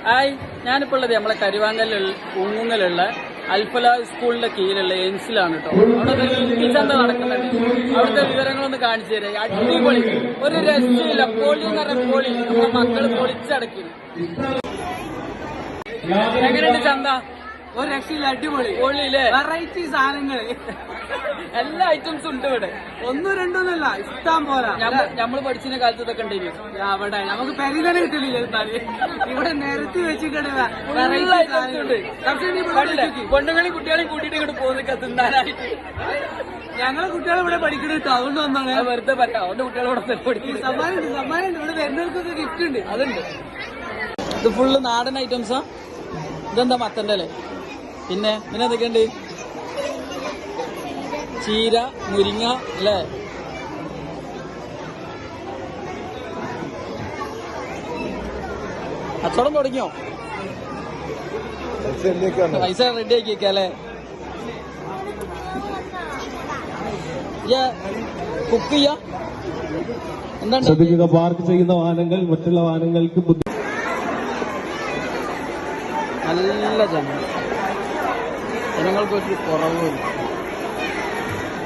Hi, ഞാനിപ്പോൾ ഉള്ളത് നമ്മളെ കരുവാങ്കലുള്ള ഉങ്ങുങ്ങലുള്ള അൽഫല സ്കൂളിന്റെ കീഴിലുള്ള എയിംസിലാണ് കേട്ടോ. അവിടെ കുട്ടിച്ചന്ത നടക്കുന്നുണ്ട്. അവിടുത്തെ വിവരങ്ങളൊന്ന് കാണിച്ചു തരാം. അടിപൊളി, ഒരു രക്ഷയില്ല. പൊളി എന്ന് പറഞ്ഞ പൊളി. നമ്മുടെ മക്കള് പൊളിച്ചടക്കി. എങ്ങനെയുണ്ട് ചന്ത? ഒരു രക്ഷയില്ല, അടിപൊളി പൊളിയില്ലേ? വെറൈറ്റി സാധനങ്ങൾ, എല്ലാ ഐറ്റംസും ഉണ്ട് ഇവിടെ. ഒന്നും രണ്ടൊന്നുമല്ല, ഇഷ്ടം പോലെ. നമ്മള് പഠിച്ചിന്റെ കാലത്ത് ഇതൊക്കെ ഉണ്ടായിരുന്നു. അവിടെ നമുക്ക് പരിഗണന കിട്ടില്ല. ഇവിടെ നിരത്തി വെച്ചിട്ടുണ്ട്. പെണ്ണുങ്ങളെയും കുട്ടികളെയും കൂട്ടിയിട്ട് ഇങ്ങോട്ട് പോകുന്ന തിന്നാനായിട്ട്. ഞങ്ങളെ കുട്ടികളെ ഇവിടെ പഠിക്കുന്നത് അതുകൊണ്ട് വന്നാണ്. വെറുതെ പറയാം, അവന്റെ കുട്ടികളെ ഇവിടെ പഠിക്കുന്നത്. സമ്മാനം ഇവിടെ വരുന്നവർക്കൊക്കെ ഗിഫ്റ്റ് ഉണ്ട്. അതുണ്ട്. ഇത് ഫുള്ള് നാടൻ ഐറ്റംസാ. ഇതെന്താ മത്തന്റെ അല്ലേ? പിന്നെ എന്തൊക്കെയുണ്ട്? ചീര, മുരിങ്ങ അല്ലേ? കച്ചവടം തുടങ്ങിയോ? പൈസ റെഡി ആക്കി വെക്കല്ലേ? കുക്ക് ചെയ്യാ? എന്താണ് ശ്രദ്ധിക്കുക, പാർക്ക് ചെയ്യുന്ന വാഹനങ്ങൾ മറ്റുള്ള വാഹനങ്ങൾക്ക് നല്ല ജനങ്ങൾക്കൊരു കുറവുമില്ല.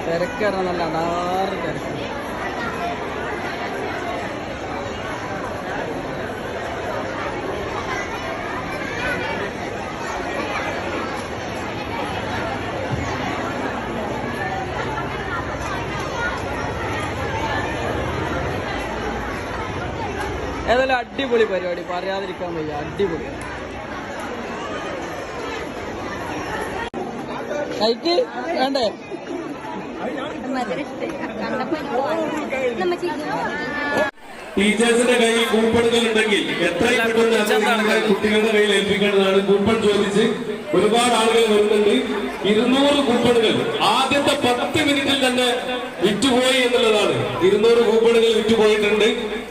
തിരക്കാണ്, നല്ല അടാറ് തിരക്ക്. ഏതായാലും അടിപൊളി പരിപാടി, പറയാതിരിക്കാൻ വയ്യ. അടിപൊളി. കൈക്ക് വേണ്ടേ? ടീച്ചേഴ്സിന്റെ കയ്യിൽ കൂപ്പണുകൾ ഉണ്ടെങ്കിൽ എത്രയും പെട്ടെന്ന് കുട്ടികളുടെ കയ്യിൽ ഏൽപ്പിക്കേണ്ടതാണ്. കൂപ്പൺ ചോദിച്ച് ഒരുപാട് ആളുകൾ വരുന്നുണ്ട്. 200 കൂപ്പണുകൾ ആദ്യത്തെ 10 മിനിറ്റിൽ തന്നെ വിറ്റുപോയി എന്നുള്ളതാണ്. 200 കൂപ്പണുകൾ വിറ്റുപോയിട്ടുണ്ട്.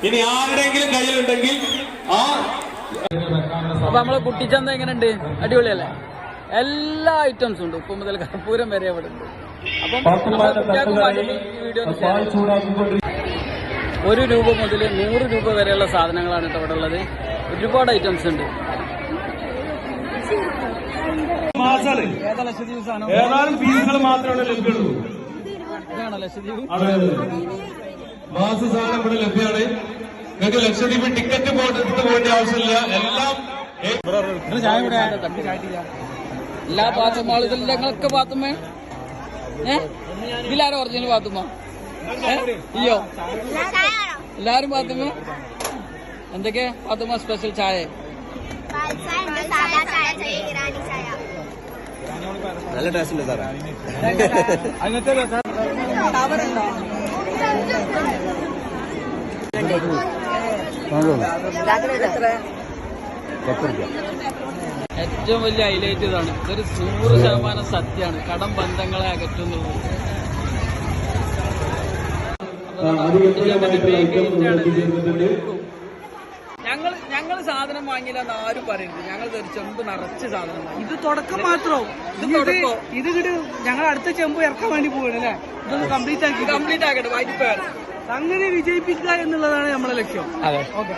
ഇനി ആരുടെയെങ്കിലും കയ്യിലുണ്ടെങ്കിൽ അപ്പൊ നമ്മളെ കുട്ടിച്ചന്ത എങ്ങനെയുണ്ട്? അടിപൊളിയല്ലേ? എല്ലാ ഐറ്റംസും ഉണ്ട്. ഉപ്പ് മുതൽ കർപ്പൂരം വരെ അവിടെ ഉണ്ട്. അപ്പം വീഡിയോ ₹1 മുതൽ 100 രൂപ വരെയുള്ള സാധനങ്ങളാണ് കേട്ടോ ഇവിടെ ഉള്ളത്. ഒരുപാട് ഐറ്റംസ് ഉണ്ട്. ഏതാനും പീസുകൾ മാത്രമേ ലഭ്യമുള്ളൂ. ഇതാണോ ലക്ഷദ്വീപ്? മാസ സാധനം ഇവിടെ ലഭ്യമാണ്. നിങ്ങൾക്ക് ലക്ഷദ്വീപ് ടിക്കറ്റ് പോകേണ്ട ആവശ്യമില്ല. എല്ലാം എല്ലാ പാത്തുമ്മ ഇതെല്ലാങ്ങളൊക്കെ പാത്തുമ്മ. ഇതിലാരും ഒറിജിനൽ പാത്തുമ്മ? അയ്യോ, എല്ലാരും പാത്തുമ്മ. എന്തൊക്കെ പാത്തുമ്മ സ്പെഷ്യൽ ചായ? നല്ല ടേസ്റ്റ് ഉണ്ട് സാറേ. ഏറ്റവും വലിയ ഹൈലൈറ്റ് ഇതാണ്. ഇതൊരു 100% സത്യമാണ്. കടം ബന്ധങ്ങളെ അകറ്റുന്നുള്ളത്. ഞങ്ങൾ സാധനം വാങ്ങിയില്ല എന്ന് ആരും പറയുന്നത്. ഞങ്ങൾ ഒരു ചെമ്പ് നിറച്ച് സാധനം വാങ്ങി. ഇത് തുടക്കം മാത്രം. ഇത് ഞങ്ങൾ അടുത്ത ചെമ്പ് ഇറക്കാൻ വേണ്ടി പോവാണ് അല്ലേ? ഇതൊന്ന് കംപ്ലീറ്റ് ആക്കട്ടെ. വാങ്ങിപ്പോയാണ്. അങ്ങനെ വിജയിപ്പിക്കുക എന്നുള്ളതാണ് നമ്മളെ ലക്ഷ്യം. അതെ, ഓക്കെ.